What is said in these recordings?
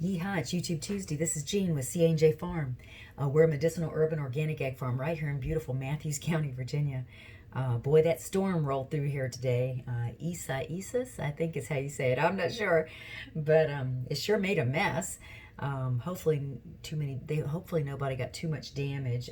Yeehaw, it's YouTube Tuesday. This is Jean with C&J Farm. We're a medicinal urban organic egg farm right here in beautiful Matthews County, Virginia. Boy, that storm rolled through here today. Isaias, I think is how you say it. I'm not sure, but it sure made a mess. Hopefully nobody got too much damage.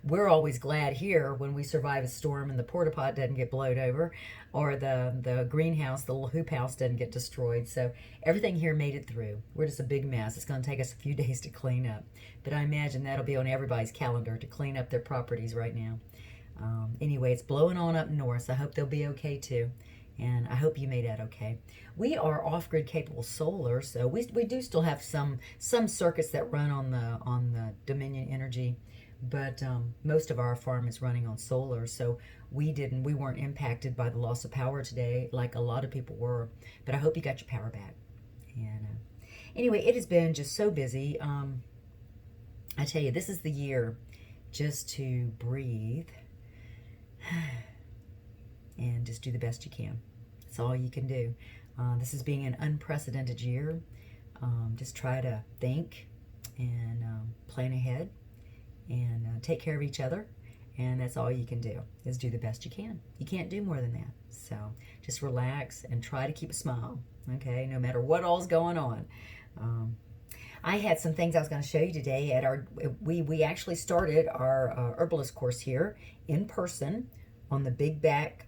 We're always glad here when we survive a storm and the porta pot doesn't get blowed over, or the greenhouse, the little hoop house doesn't get destroyed. So everything here made it through. We're just a big mess. It's going to take us a few days to clean up, but I imagine that'll be on everybody's calendar to clean up their properties right now. Anyway, it's blowing on up north, so I hope they'll be okay too. And I hope you made that okay. We are off-grid capable solar, so we do still have some circuits that run on the Dominion Energy, but most of our farm is running on solar, so we weren't impacted by the loss of power today like a lot of people were. But I hope you got your power back. And anyway, it has been just so busy. I tell you, this is the year just to breathe and just do the best you can. That's all you can do. This is being an unprecedented year. Just try to think and plan ahead and take care of each other. And that's all you can do, is do the best you can. You can't do more than that. So just relax and try to keep a smile, okay, no matter what all's going on. I had some things I was going to show you today at we actually started our herbalist course here in person on the big back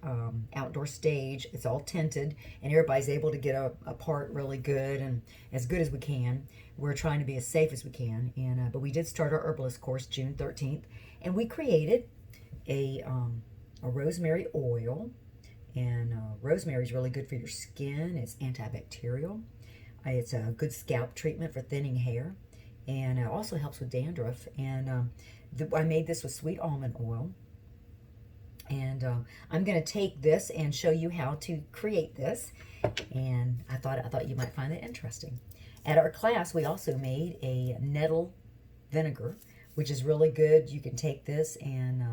outdoor stage. It's all tinted and everybody's able to get apart really good and as good as we can. We're trying to be as safe as we can, and but we did start our herbalist course June 13th, and we created a rosemary oil, and rosemary is really good for your skin. It's antibacterial. It's a good scalp treatment for thinning hair, and it also helps with dandruff. And I made this with sweet almond oil. And I'm going to take this and show you how to create this. And I thought you might find it interesting. At our class, we also made a nettle vinegar, which is really good. You can take this and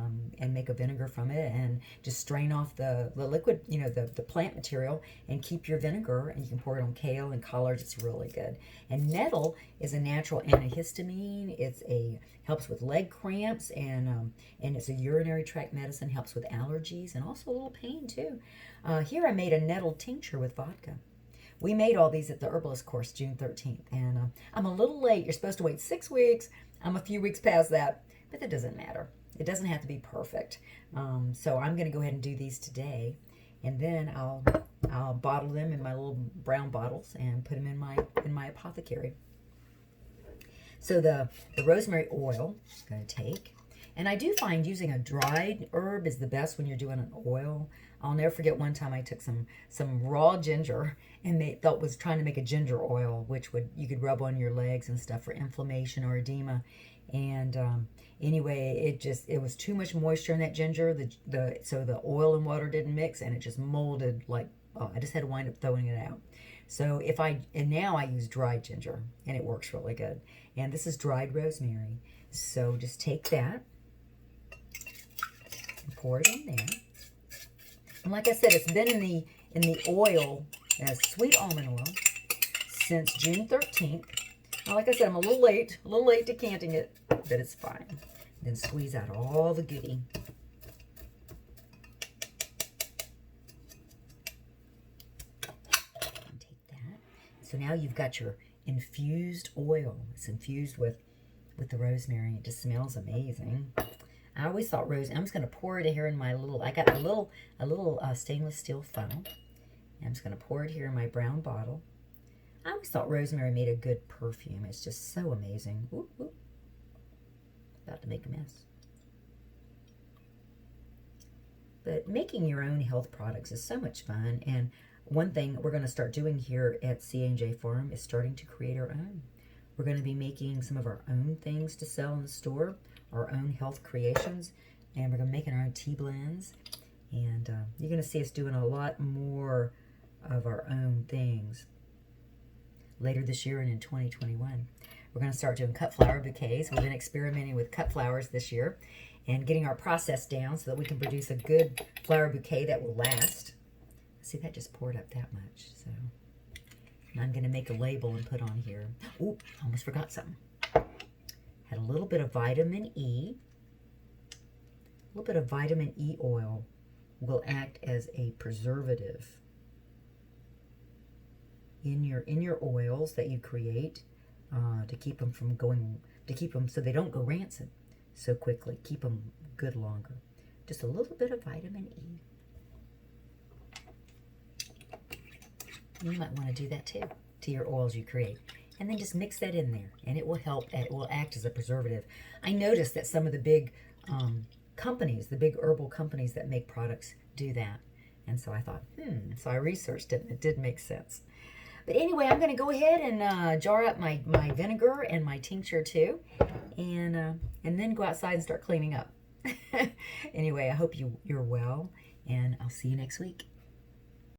make a vinegar from it and just strain off the liquid, the plant material, and keep your vinegar, and you can pour it on kale and collards. It's really good. And nettle is a natural antihistamine. Helps with leg cramps, and it's a urinary tract medicine, helps with allergies and also a little pain too. Here I made a nettle tincture with vodka. We made all these at the herbalist course June 13th, and I'm a little late. You're supposed to wait 6 weeks. I'm a few weeks past that, but that doesn't matter. It doesn't have to be perfect. So I'm going to go ahead and do these today, and then I'll bottle them in my little brown bottles and put them in my apothecary. So the rosemary oil I'm going to take, and I do find using a dried herb is the best when you're doing an oil. I'll never forget one time I took some raw ginger and was trying to make a ginger oil, which you could rub on your legs and stuff for inflammation or edema. And anyway, it was too much moisture in that ginger. So the oil and water didn't mix, and it just molded like, oh, I just had to wind up throwing it out. So now I use dried ginger, and it works really good. And this is dried rosemary. So just take that and pour it in there. And like I said, it's been in the oil, sweet almond oil, since June 13th. Now, like I said, I'm a little late decanting it, but it's fine. Then squeeze out all the goodie. And take that. So now you've got your infused oil. It's infused with the rosemary. It just smells amazing. I always thought I'm just going to pour it here in my I got a little stainless steel funnel. And I'm just going to pour it here in my brown bottle. I always thought rosemary made a good perfume. It's just so amazing. Ooh, ooh. About to make a mess. But making your own health products is so much fun. And one thing we're going to start doing here at C&J Farm is starting to create our own. We're going to be making some of our own things to sell in the store, our own health creations, and we're going to be making our own tea blends. And you're going to see us doing a lot more of our own things later this year and in 2021. We're going to start doing cut flower bouquets. We've been experimenting with cut flowers this year and getting our process down so that we can produce a good flower bouquet that will last. See, that just poured up that much. So And I'm going to make a label and put on here. Oh, almost forgot something. Had a little bit of vitamin E. A little bit of vitamin E oil will act as a preservative in your oils that you create to keep them from going, to keep them so they don't go rancid so quickly. Keep them good longer. Just a little bit of vitamin E. You might want to do that too to your oils you create. And then just mix that in there, and it will help. It will act as a preservative. I noticed that some of the big companies, the big herbal companies that make products, do that. And so I thought, so I researched it, and it did make sense. But anyway, I'm going to go ahead and jar up my vinegar and my tincture too, and then go outside and start cleaning up. Anyway, I hope you're well, and I'll see you next week.